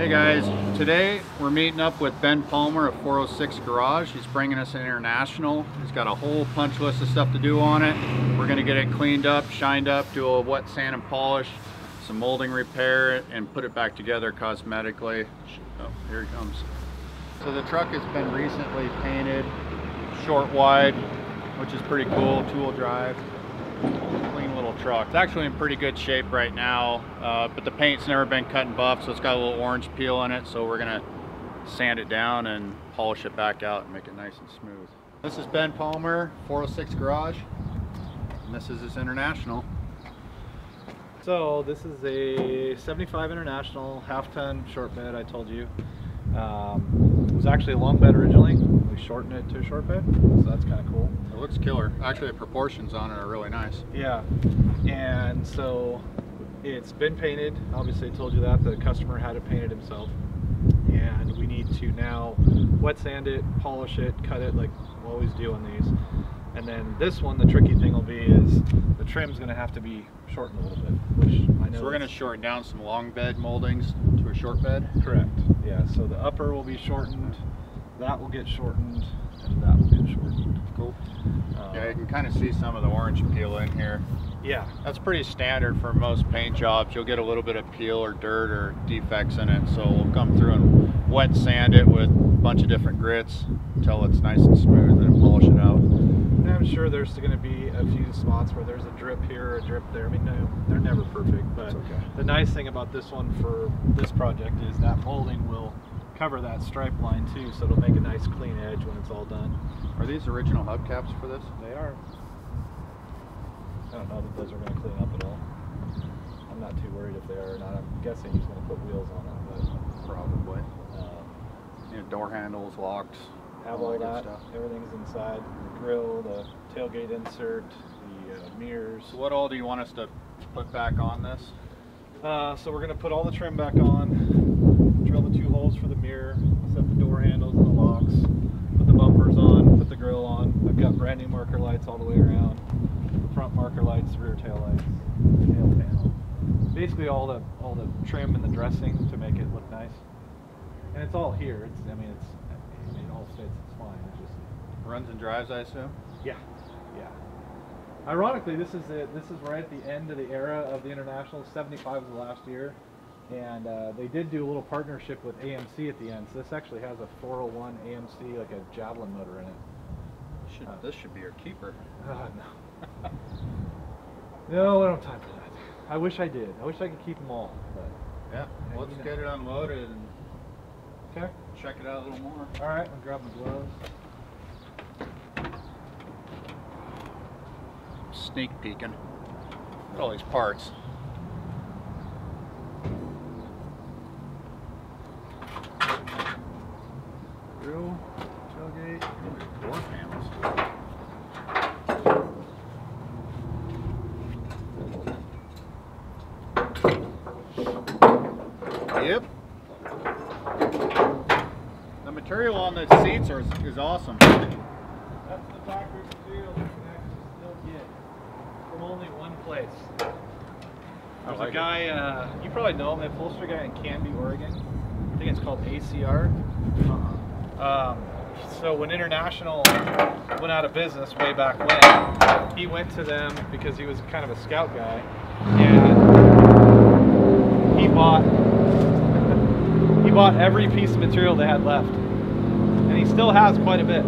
Hey guys, today we're meeting up with Ben Palmer of 406 Garage. He's bringing us an International. He's got a whole punch list of stuff to do on it. We're going to get it cleaned up, shined up, do a wet sand and polish, some molding repair, and put it back together cosmetically. Oh, here he comes. So the truck has been recently painted short wide, which is pretty cool, two-wheel drive. Clean little truck. It's actually in pretty good shape right now, but the paint's never been cut and buffed, so it's got a little orange peel in it, so we're gonna sand it down and polish it back out and make it nice and smooth. This is Ben Palmer, 406 Garage, and this is his International. So this is a 75 International, half-ton short bed, I told you. It was actually a long bed originally. We shortened it to a short bed, so that's kind of cool. It looks killer. Actually, the proportions on it are really nice. Yeah, and so it's been painted. Obviously, I told you that. The customer had it painted himself. And we need to now wet sand it, polish it, cut it like we always do on these. And then this one, the tricky thing will be is the trim's going to have to be shortened a little bit, which I know. So we're going to shorten down some long bed moldings to a short bed? Correct. Yeah, so the upper will be shortened, that will get shortened, and that will get shortened. Cool. Yeah, you can kind of see some of the orange peel in here. Yeah. That's pretty standard for most paint jobs. You'll get a little bit of peel or dirt or defects in it, so we'll come through and wet sand it with a bunch of different grits until it's nice and smooth, and then polish it out. And I'm sure there's going to be a few spots where there's a drip here or a drip there. I mean, no, they're never perfect, but okay. The nice thing about this one for this project is that molding will cover that stripe line too, so it'll make a nice clean edge when it's all done. Are these original hubcaps for this? They are. I don't know that those are going to clean up at all. I'm not too worried if they are or not. I'm guessing he's going to put wheels on it, but probably. Door handles, locks, have all that. Stuff. Everything's inside. The grill, the tailgate insert, the mirrors. So what all do you want us to put back on this? So we're going to put all the trim back on, drill the 2 holes for the mirror, set the door handles and the locks, put the bumpers on, put the grill on. I've got brand new marker lights all the way around. The front marker lights, rear tail lights, tail panel. Basically all the trim and the dressing to make it look nice. And it's all here. I mean, it all fits. It's fine. It just runs and drives, I assume. Yeah, yeah. Ironically, this is right at the end of the era of the International. 75 was the last year, and they did do a little partnership with AMC at the end. So this actually has a 401 AMC, like a Javelin motor in it. This should be your keeper. No. No, I don't have time for that. I wish I did. I wish I could keep them all. But yeah, let's get it unloaded and check it out a little more. All right, I'll grab my gloves. Sneak peeking. Look at all these parts. Grill, tailgate, door panels. Yep. The material on the seats is awesome. That's the factory material you can actually still get from only one place. There's a guy, you probably know him, the upholstery guy in Canby, Oregon. I think it's called ACR. So when International went out of business way back when, he went to them because he was kind of a scout guy, and he bought every piece of material they had left, and he still has quite a bit.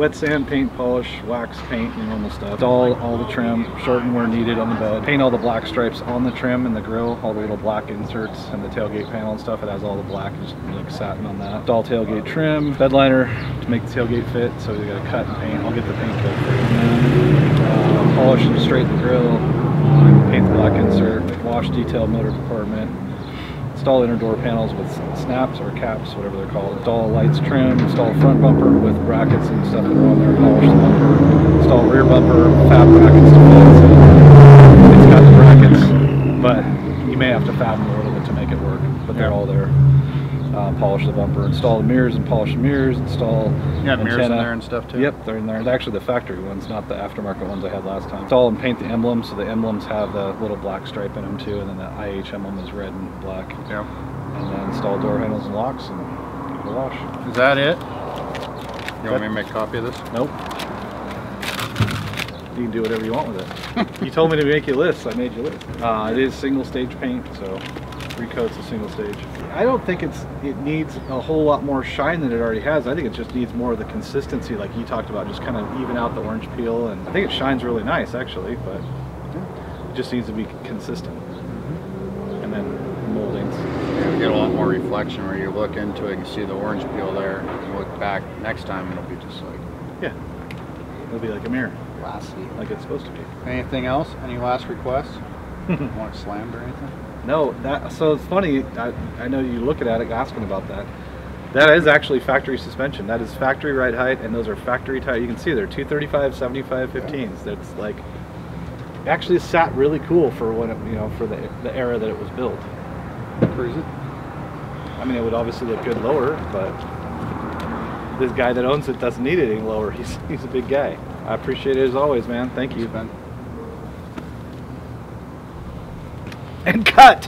Wet sand, paint, polish, wax, paint, the normal stuff. Install all the trim, shorten where needed on the bed. Paint all the black stripes on the trim and the grill, all the little black inserts and the tailgate panel and stuff. It has all the black, just like satin on that. Install tailgate trim, bed liner to make the tailgate fit, so you gotta cut and paint. I'll get the paint kit for you. Polish and straighten the grill, paint the black insert, wash detail motor compartment. Install inner door panels with snaps or caps, whatever they're called. Install lights trim, install front bumper with brackets and stuff that are on there, polish the bumper. Install rear bumper, fab brackets to fit. So it's got the brackets, but you may have to fab them a little bit to make it work, but they're all there. Polish the bumper, install the mirrors and polish the mirrors, install mirrors in there and stuff too? Yep, they're in there. They're actually the factory ones, not the aftermarket ones I had last time. Install and paint the emblems, so the emblems have the little black stripe in them too, and then the IH emblem is red and black. Yeah. And then install door handles and locks and give it a wash. Is that it? You want me to make a copy of this? Nope. You can do whatever you want with it. You told me to make you a list, so I made you a list. It is single stage paint, so 3 coats of single stage. I don't think it needs a whole lot more shine than it already has. I think it just needs more of the consistency like you talked about, just kind of even out the orange peel, and I think it shines really nice actually, but it just needs to be consistent. And then moldings. You get a lot more reflection where you look into it and see the orange peel there, and you look back next time it'll be just like... Yeah, it'll be like a mirror. Glassy. Like it's supposed to be. Anything else? Any last requests? Want it slammed or anything? No, so it's funny, I know you looking at it asking about that. That is actually factory suspension. That is factory ride height, and those are factory tires. You can see they're 235, 75, 15s. That's like, actually sat really cool for when it, you know, for the era that it was built. Cruise it? I mean, it would obviously look good lower, but this guy that owns it doesn't need it any lower. He's a big guy. I appreciate it as always, man. Thank you. Ben. And cut!